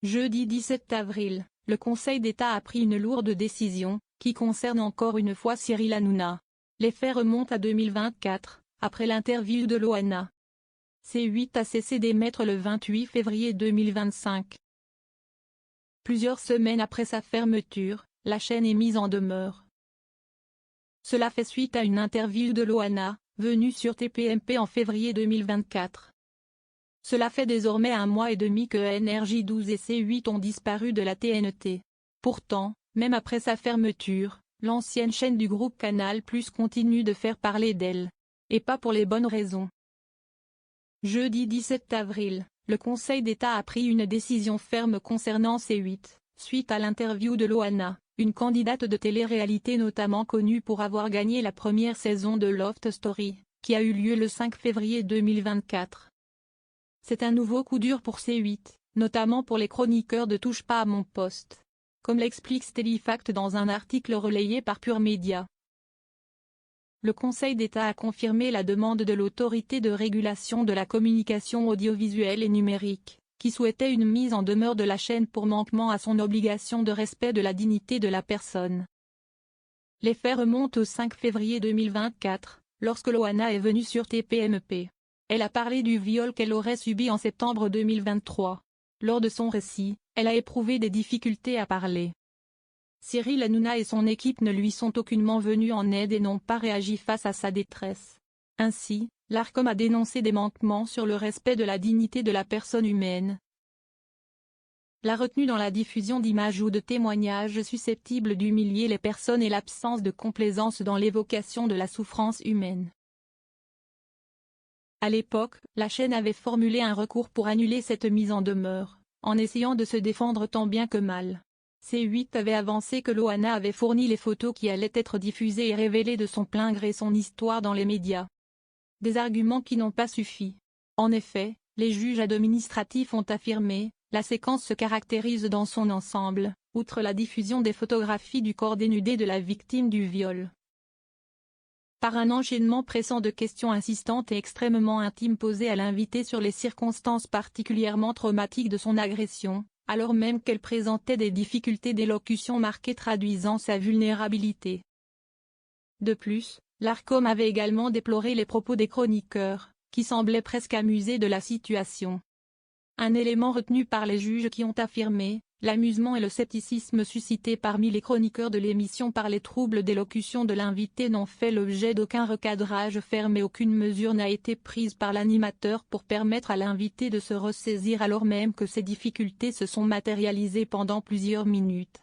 Jeudi 17 avril, le Conseil d'État a pris une lourde décision, qui concerne encore une fois Cyril Hanouna. Les faits remontent à 2024, après l'interview de Loana. C8 a cessé d'émettre le 28 février 2025. Plusieurs semaines après sa fermeture, la chaîne est mise en demeure. Cela fait suite à une interview de Loana, venue sur TPMP en février 2024. Cela fait désormais 1 mois et demi que NRJ12 et C8 ont disparu de la TNT. Pourtant, même après sa fermeture, l'ancienne chaîne du groupe Canal+ continue de faire parler d'elle. Et pas pour les bonnes raisons. Jeudi 17 avril, le Conseil d'État a pris une décision ferme concernant C8, suite à l'interview de Loana, une candidate de télé-réalité notamment connue pour avoir gagné la première saison de Loft Story, qui a eu lieu le 5 février 2024. C'est un nouveau coup dur pour C8, notamment pour les chroniqueurs de Touche pas à mon poste. Comme l'explique Stélifact dans un article relayé par Pure Média. Le Conseil d'État a confirmé la demande de l'Autorité de régulation de la communication audiovisuelle et numérique, qui souhaitait une mise en demeure de la chaîne pour manquement à son obligation de respect de la dignité de la personne. Les faits remontent au 5 février 2024, lorsque Loana est venue sur TPMP. Elle a parlé du viol qu'elle aurait subi en septembre 2023. Lors de son récit, elle a éprouvé des difficultés à parler. Cyril Hanouna et son équipe ne lui sont aucunement venus en aide et n'ont pas réagi face à sa détresse. Ainsi, l'Arcom a dénoncé des manquements sur le respect de la dignité de la personne humaine. La retenue dans la diffusion d'images ou de témoignages susceptibles d'humilier les personnes et l'absence de complaisance dans l'évocation de la souffrance humaine. À l'époque, la chaîne avait formulé un recours pour annuler cette mise en demeure, en essayant de se défendre tant bien que mal. C8 avait avancé que Loana avait fourni les photos qui allaient être diffusées et révélé de son plein gré son histoire dans les médias. Des arguments qui n'ont pas suffi. En effet, les juges administratifs ont affirmé, la séquence se caractérise dans son ensemble, outre la diffusion des photographies du corps dénudé de la victime du viol. Par un enchaînement pressant de questions insistantes et extrêmement intimes posées à l'invité sur les circonstances particulièrement traumatiques de son agression, alors même qu'elle présentait des difficultés d'élocution marquées traduisant sa vulnérabilité. De plus, l'Arcom avait également déploré les propos des chroniqueurs, qui semblaient presque amusés de la situation. Un élément retenu par les juges qui ont affirmé, l'amusement et le scepticisme suscités parmi les chroniqueurs de l'émission par les troubles d'élocution de l'invité n'ont fait l'objet d'aucun recadrage ferme et aucune mesure n'a été prise par l'animateur pour permettre à l'invité de se ressaisir alors même que ces difficultés se sont matérialisées pendant plusieurs minutes.